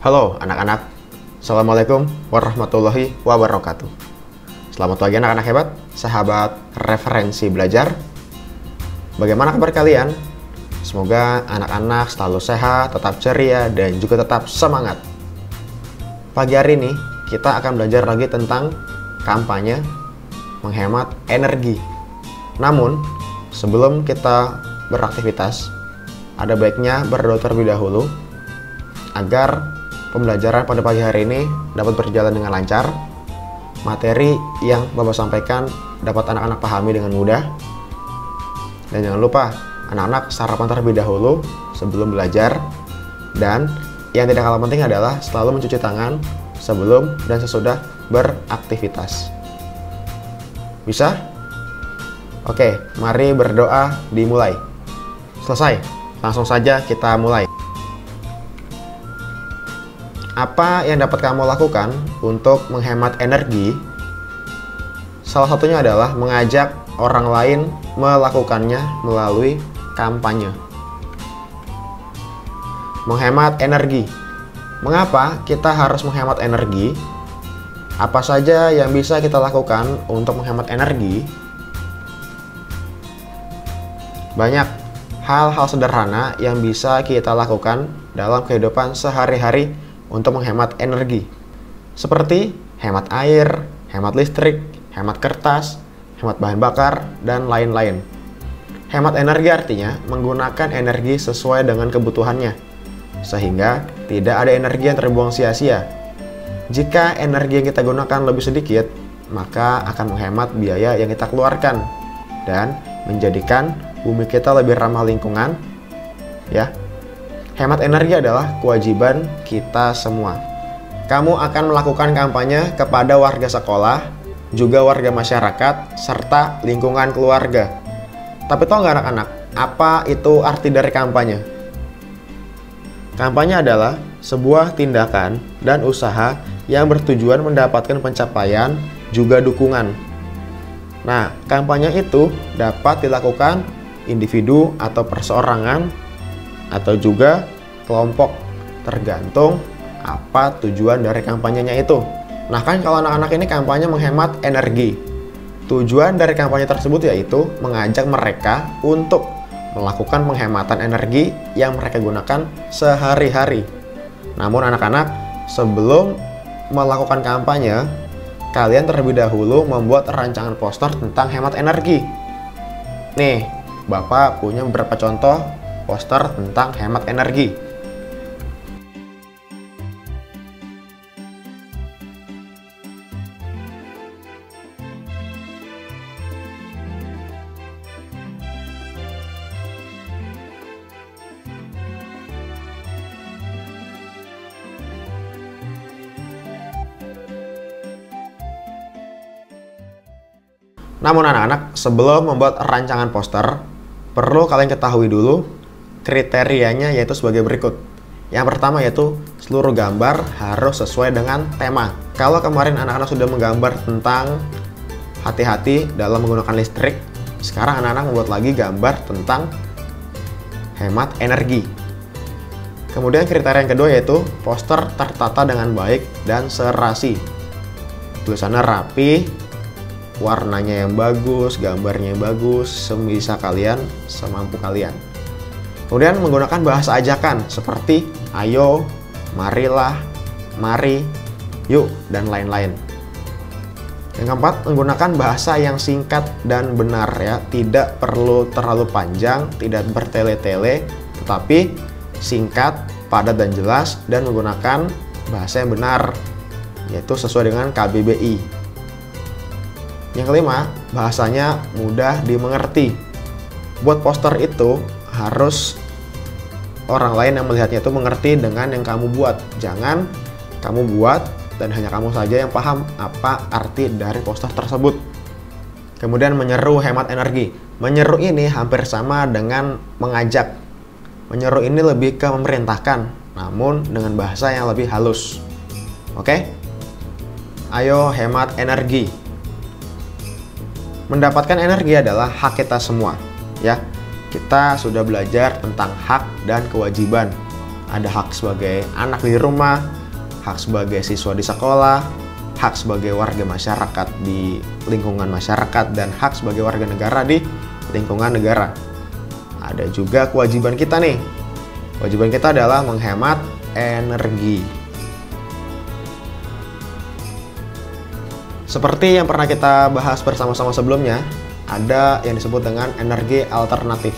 Halo anak-anak, Assalamualaikum warahmatullahi wabarakatuh. Selamat pagi anak-anak hebat, sahabat referensi belajar. Bagaimana kabar kalian? Semoga anak-anak selalu sehat, tetap ceria, dan juga tetap semangat. Pagi hari ini kita akan belajar lagi tentang kampanye menghemat energi. Namun, sebelum kita beraktivitas, ada baiknya berdoa terlebih dahulu agar pembelajaran pada pagi hari ini dapat berjalan dengan lancar. Materi yang Bapak sampaikan dapat anak-anak pahami dengan mudah. Dan jangan lupa, anak-anak sarapan terlebih dahulu sebelum belajar. Dan yang tidak kalah penting adalah selalu mencuci tangan sebelum dan sesudah beraktivitas. Bisa? Oke, mari berdoa dimulai. Selesai, langsung saja kita mulai. Apa yang dapat kamu lakukan untuk menghemat energi? Salah satunya adalah mengajak orang lain melakukannya melalui kampanye. Menghemat energi. Mengapa kita harus menghemat energi? Apa saja yang bisa kita lakukan untuk menghemat energi? Banyak hal-hal sederhana yang bisa kita lakukan dalam kehidupan sehari-hari untuk menghemat energi, seperti hemat air, hemat listrik, hemat kertas, hemat bahan bakar, dan lain-lain. Hemat energi artinya menggunakan energi sesuai dengan kebutuhannya, sehingga tidak ada energi yang terbuang sia-sia. Jika energi yang kita gunakan lebih sedikit, maka akan menghemat biaya yang kita keluarkan dan menjadikan bumi kita lebih ramah lingkungan, ya. Hemat energi adalah kewajiban kita semua. Kamu akan melakukan kampanye kepada warga sekolah, juga warga masyarakat, serta lingkungan keluarga. Tapi tahu nggak anak-anak, apa itu arti dari kampanye? Kampanye adalah sebuah tindakan dan usaha yang bertujuan mendapatkan pencapaian, juga dukungan. Nah, kampanye itu dapat dilakukan individu atau perseorangan, atau juga kelompok, tergantung apa tujuan dari kampanyenya itu. Nah kan kalau anak-anak ini kampanye menghemat energi. Tujuan dari kampanye tersebut yaitu mengajak mereka untuk melakukan penghematan energi yang mereka gunakan sehari-hari. Namun anak-anak, sebelum melakukan kampanye, kalian terlebih dahulu membuat rancangan poster tentang hemat energi. Nih, Bapak punya beberapa contoh poster tentang hemat energi. Namun anak-anak, sebelum membuat rancangan poster, perlu kalian ketahui dulu kriterianya, yaitu sebagai berikut. Yang pertama yaitu seluruh gambar harus sesuai dengan tema. Kalau kemarin anak-anak sudah menggambar tentang hati-hati dalam menggunakan listrik, sekarang anak-anak membuat lagi gambar tentang hemat energi. Kemudian kriteria yang kedua yaitu poster tertata dengan baik dan serasi. Tulisannya rapi, warnanya yang bagus, gambarnya yang bagus, sebisa kalian, semampu kalian. Kemudian menggunakan bahasa ajakan seperti ayo, marilah, mari, yuk, dan lain-lain. Yang keempat, menggunakan bahasa yang singkat dan benar ya. Tidak perlu terlalu panjang, tidak bertele-tele, tetapi singkat, padat dan jelas, dan menggunakan bahasa yang benar, yaitu sesuai dengan KBBI. Yang kelima, bahasanya mudah dimengerti. Buat poster itu harus orang lain yang melihatnya itu mengerti dengan yang kamu buat. Jangan kamu buat dan hanya kamu saja yang paham apa arti dari poster tersebut. Kemudian menyeru hemat energi. Menyeru ini hampir sama dengan mengajak. Menyeru ini lebih ke memerintahkan, namun dengan bahasa yang lebih halus. Oke? Ayo hemat energi. Mendapatkan energi adalah hak kita semua, ya. Kita sudah belajar tentang hak dan kewajiban. Ada hak sebagai anak di rumah, hak sebagai siswa di sekolah, hak sebagai warga masyarakat di lingkungan masyarakat, dan hak sebagai warga negara di lingkungan negara. Ada juga kewajiban kita nih. Kewajiban kita adalah menghemat energi. Seperti yang pernah kita bahas bersama-sama sebelumnya, ada yang disebut dengan energi alternatif.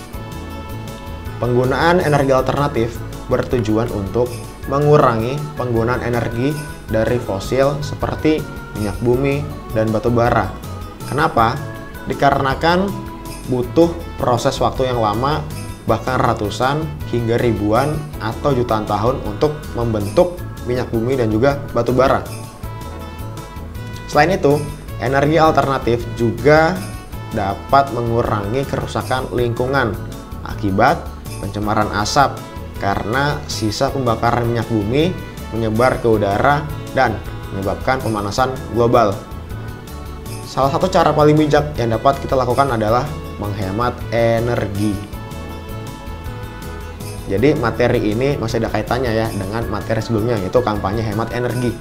Penggunaan energi alternatif bertujuan untuk mengurangi penggunaan energi dari fosil seperti minyak bumi dan batu bara. Kenapa? Dikarenakan butuh proses waktu yang lama, bahkan ratusan hingga ribuan atau jutaan tahun untuk membentuk minyak bumi dan juga batu bara. Selain itu, energi alternatif juga dapat mengurangi kerusakan lingkungan akibat pencemaran asap karena sisa pembakaran minyak bumi menyebar ke udara dan menyebabkan pemanasan global. Salah satu cara paling bijak yang dapat kita lakukan adalah menghemat energi. Jadi materi ini masih ada kaitannya ya dengan materi sebelumnya, yaitu kampanye hemat energi.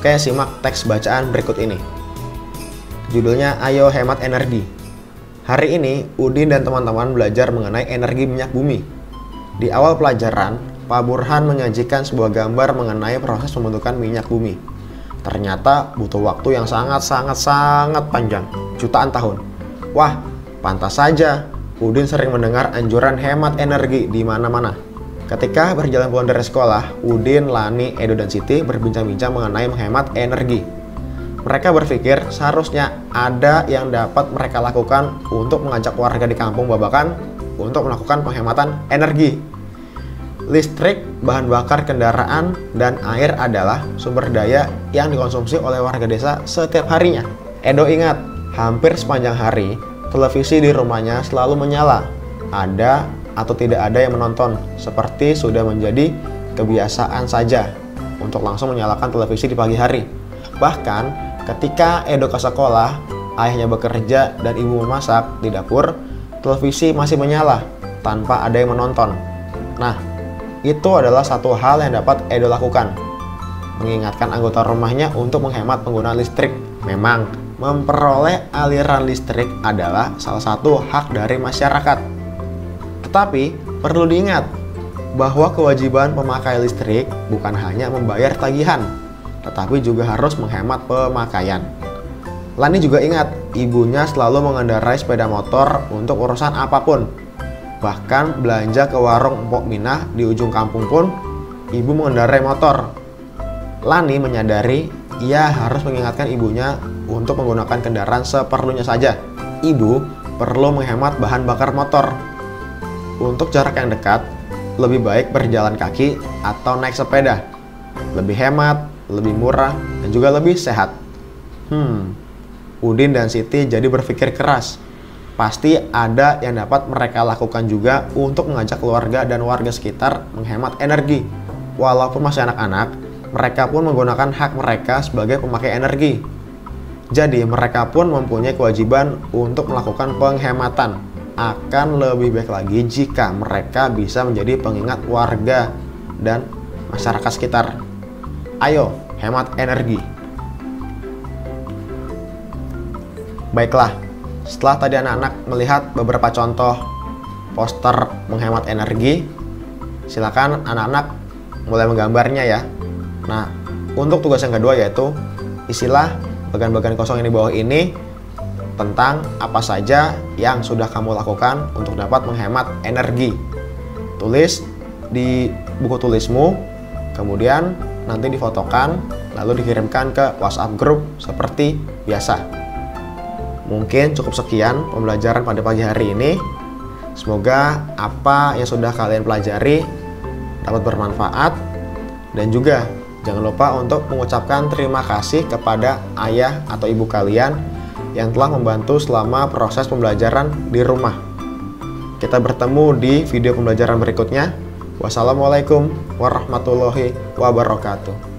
Oke, simak teks bacaan berikut ini. Judulnya Ayo Hemat Energi. Hari ini, Udin dan teman-teman belajar mengenai energi minyak bumi. Di awal pelajaran, Pak Burhan menyajikan sebuah gambar mengenai proses pembentukan minyak bumi. Ternyata butuh waktu yang sangat panjang, jutaan tahun. Wah, pantas saja Udin sering mendengar anjuran hemat energi di mana-mana. Ketika berjalan pulang dari sekolah, Udin, Lani, Edo, dan Siti berbincang-bincang mengenai menghemat energi. Mereka berpikir seharusnya ada yang dapat mereka lakukan untuk mengajak warga di kampung Babakan untuk melakukan penghematan energi. Listrik, bahan bakar kendaraan, dan air adalah sumber daya yang dikonsumsi oleh warga desa setiap harinya. Edo ingat, hampir sepanjang hari, televisi di rumahnya selalu menyala. Ada atau tidak ada yang menonton, seperti sudah menjadi kebiasaan saja untuk langsung menyalakan televisi di pagi hari. Bahkan, ketika Edo ke sekolah, ayahnya bekerja dan ibu memasak di dapur, televisi masih menyala tanpa ada yang menonton. Nah, itu adalah satu hal yang dapat Edo lakukan, mengingatkan anggota rumahnya untuk menghemat penggunaan listrik. Memang, memperoleh aliran listrik adalah salah satu hak dari masyarakat. Tetapi, perlu diingat bahwa kewajiban pemakai listrik bukan hanya membayar tagihan, tetapi juga harus menghemat pemakaian. Lani juga ingat, ibunya selalu mengendarai sepeda motor untuk urusan apapun. Bahkan belanja ke warung Empok Minah di ujung kampung pun, ibu mengendarai motor. Lani menyadari ia harus mengingatkan ibunya untuk menggunakan kendaraan seperlunya saja. Ibu perlu menghemat bahan bakar motor. Untuk jarak yang dekat, lebih baik berjalan kaki atau naik sepeda. Lebih hemat, lebih murah, dan juga lebih sehat. Udin dan Siti jadi berpikir keras. Pasti ada yang dapat mereka lakukan juga untuk mengajak keluarga dan warga sekitar menghemat energi. Walaupun masih anak-anak, mereka pun menggunakan hak mereka sebagai pemakai energi. Jadi mereka pun mempunyai kewajiban untuk melakukan penghematan. Akan lebih baik lagi jika mereka bisa menjadi pengingat warga dan masyarakat sekitar. Ayo, hemat energi. Baiklah, setelah tadi anak-anak melihat beberapa contoh poster menghemat energi, silakan anak-anak mulai menggambarnya ya. Nah, untuk tugas yang kedua yaitu isilah bagian-bagian kosong yang di bawah ini tentang apa saja yang sudah kamu lakukan untuk dapat menghemat energi. Tulis di buku tulismu, kemudian nanti difotokan, lalu dikirimkan ke WhatsApp grup seperti biasa. Mungkin cukup sekian pembelajaran pada pagi hari ini. Semoga apa yang sudah kalian pelajari dapat bermanfaat, dan juga jangan lupa untuk mengucapkan terima kasih kepada ayah atau ibu kalian yang telah membantu selama proses pembelajaran di rumah. Kita bertemu di video pembelajaran berikutnya. Wassalamualaikum warahmatullahi wabarakatuh.